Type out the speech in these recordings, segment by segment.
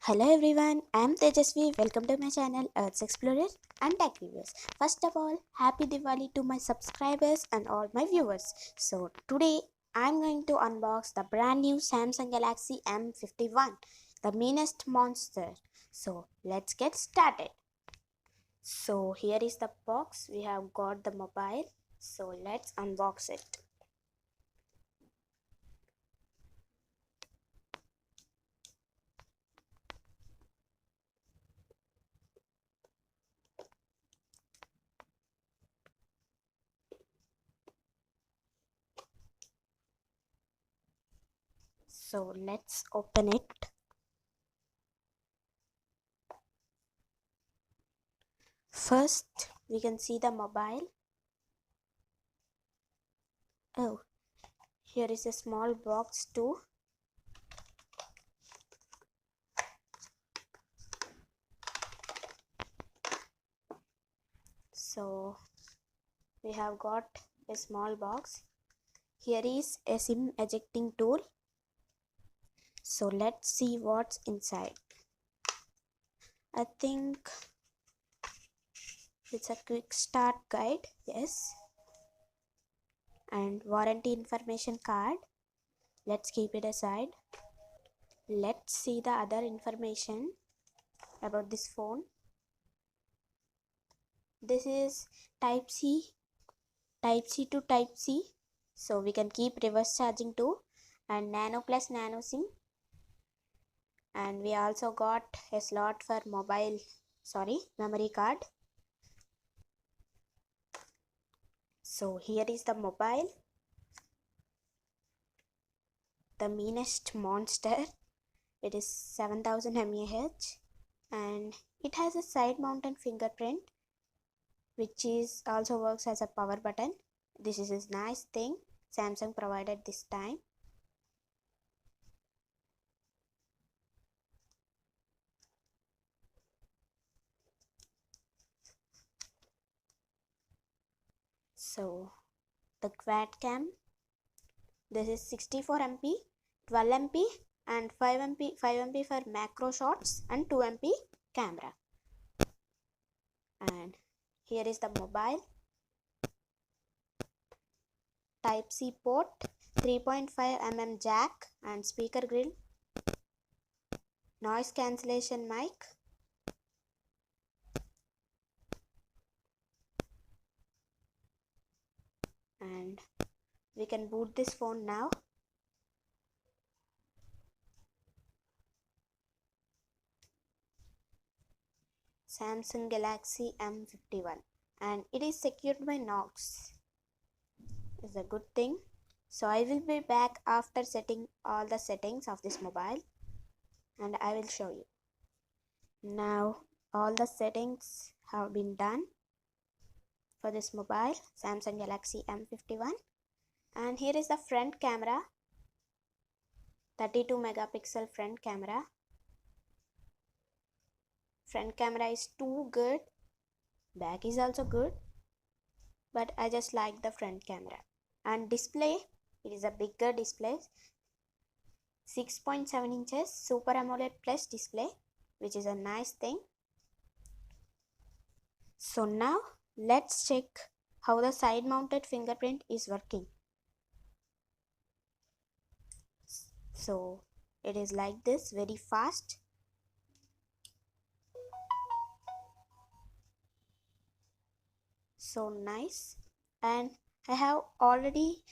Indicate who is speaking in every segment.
Speaker 1: Hello everyone, I'm Tejaswi. Welcome to my channel Earth's Explorer and Tech Reviews. First of all, happy Diwali to my subscribers and all my viewers. So today I'm going to unbox the brand new Samsung Galaxy M51, the meanest monster. So let's get started. So here is the box. We have got the mobile. So let's unbox it. So let's open it. First, we can see the mobile. Oh, here is a small box too. So we have got a small box. Here is a SIM ejecting tool. So let's see what's inside. I think it's a quick start guide. Yes. And warranty information card. Let's keep it aside. Let's see the other information about this phone. This is Type C to Type C. So we can keep reverse charging too. And Nano plus Nano SIM. And we also got a slot for memory card. So here is the mobile, the meanest monster. It is 7000 mAh and it has a side mounted fingerprint which is also works as a power button. This is a nice thing Samsung provided this time. So the quad cam, this is 64MP, 12MP and 5MP for macro shots and 2MP camera. And here is the mobile, Type C port, 3.5mm jack and speaker grill, noise cancellation mic, and we can boot this phone now. Samsung Galaxy M51 and it is secured by Knox. Is a good thing. So I will be back after setting all the settings of this mobile and I will show you. Now all the settings have been done for this mobile Samsung Galaxy M51, and here is the front camera, 32 megapixel front camera. Front camera is too good, back is also good, but I just like the front camera. And display, it is a bigger display, 6.7 inches Super AMOLED Plus display, which is a nice thing. So now let's check how the side mounted fingerprint is working. So it is like this, very fast. So nice. And I have already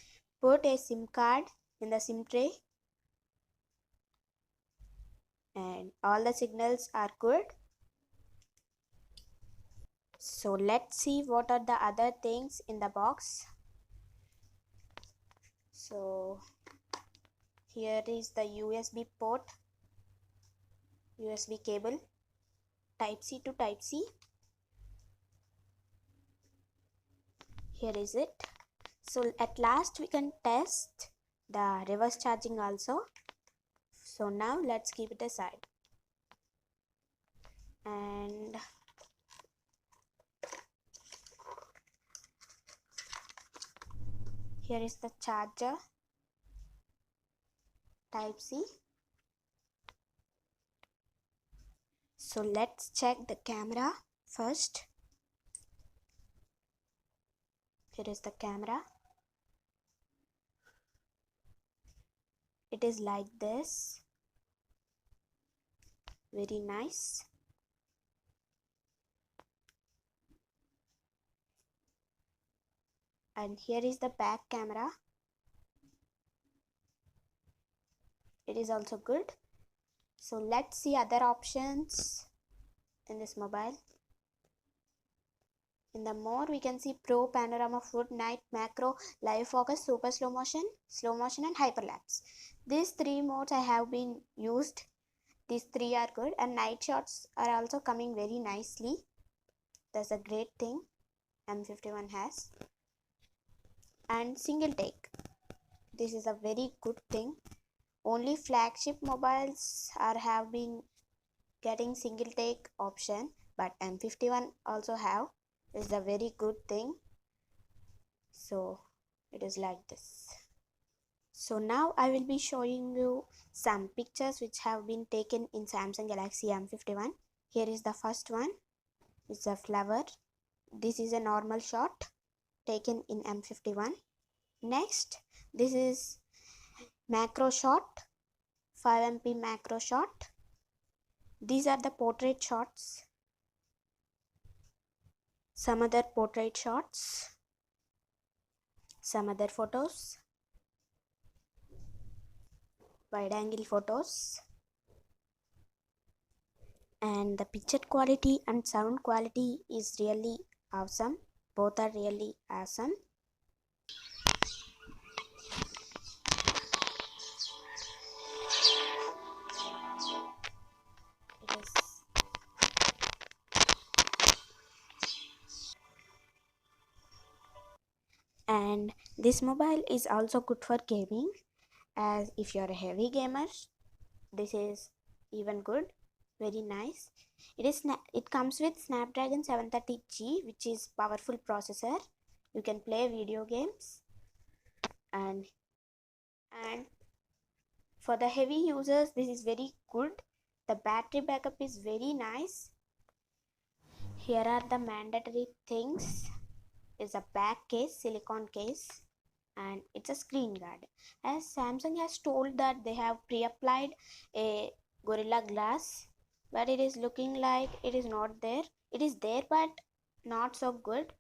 Speaker 1: put a SIM card in the SIM tray and all the signals are good. So let's see what are the other things in the box. So here is the USB port, USB cable, Type C to Type C. Here is it. So at last we can test the reverse charging also. So now let's keep it aside. And here is the charger, Type C. So let's check the camera first. Here is the camera. It is like this. Very nice. And here is the back camera. It is also good. So let's see other options in this mobile. In the more, we can see Pro, Panorama, Food, Night, Macro, Live Focus, Super Slow Motion and Hyperlapse. These three modes I have been used. These three are good, and night shots are also coming very nicely. That's a great thing M51 has. And single take. This is a very good thing. Only flagship mobiles have been getting single take option, but M51 also have. Is a very good thing. So it is like this. So now I will be showing you some pictures which have been taken in Samsung Galaxy M51. Here is the first one. It's a flower. This is a normal shot taken in M51. Next, this is macro shot, 5MP macro shot. These are the portrait shots. Some other portrait shots. Some other photos. Wide angle photos. And the picture quality and sound quality is really awesome. Both are really awesome. And this mobile is also good for gaming, as if you're a heavy gamer, this is even good. Very nice. It comes with Snapdragon 730G, which is powerful processor. You can play video games, and for the heavy users this is very good. The battery backup is very nice. Here are the mandatory things. Is a back case, silicone case, and it's a screen guard. As Samsung has told that they have pre-applied a Gorilla Glass, but it is looking like it is not there. It is there but not so good.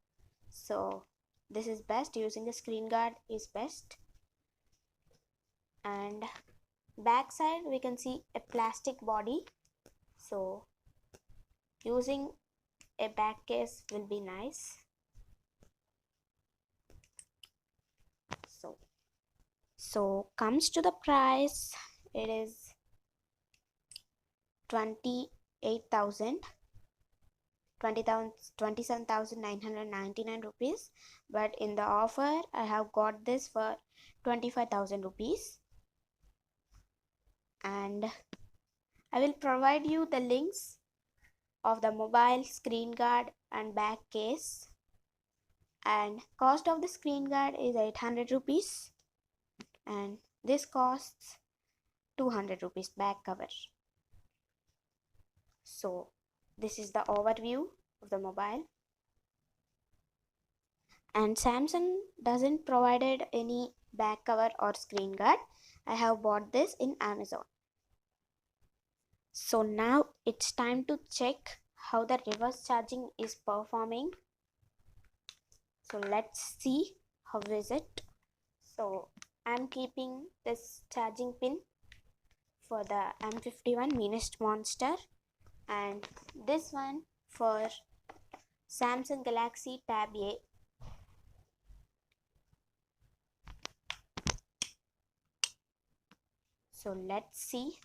Speaker 1: So this is best. Using the screen guard is best. And back side we can see a plastic body. So using a back case will be nice. So comes to the price, it is 27,999 rupees, but in the offer I have got this for 25,000 rupees, and I will provide you the links of the mobile, screen guard and back case. And cost of the screen guard is 800 rupees, and this costs 200 rupees back cover. So this is the overview of the mobile. And Samsung doesn't provided any back cover or screen guard. I have bought this in Amazon. So now it's time to check how the reverse charging is performing. So let's see how is it. So I'm keeping this charging pin for the M51 Meanest Monster, and this one for Samsung Galaxy Tab A. So let's see.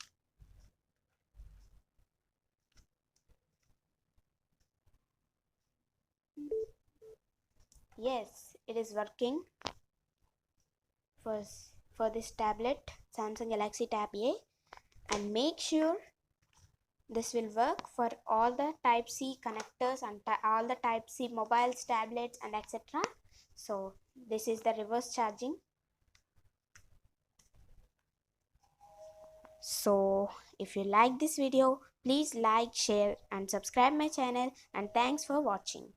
Speaker 1: Yes, it is working for this tablet, Samsung Galaxy Tab A, and make sure this will work for all the Type-C connectors and all the Type-C mobiles, tablets and etc. So this is the reverse charging. So if you like this video, please like, share and subscribe my channel, and thanks for watching.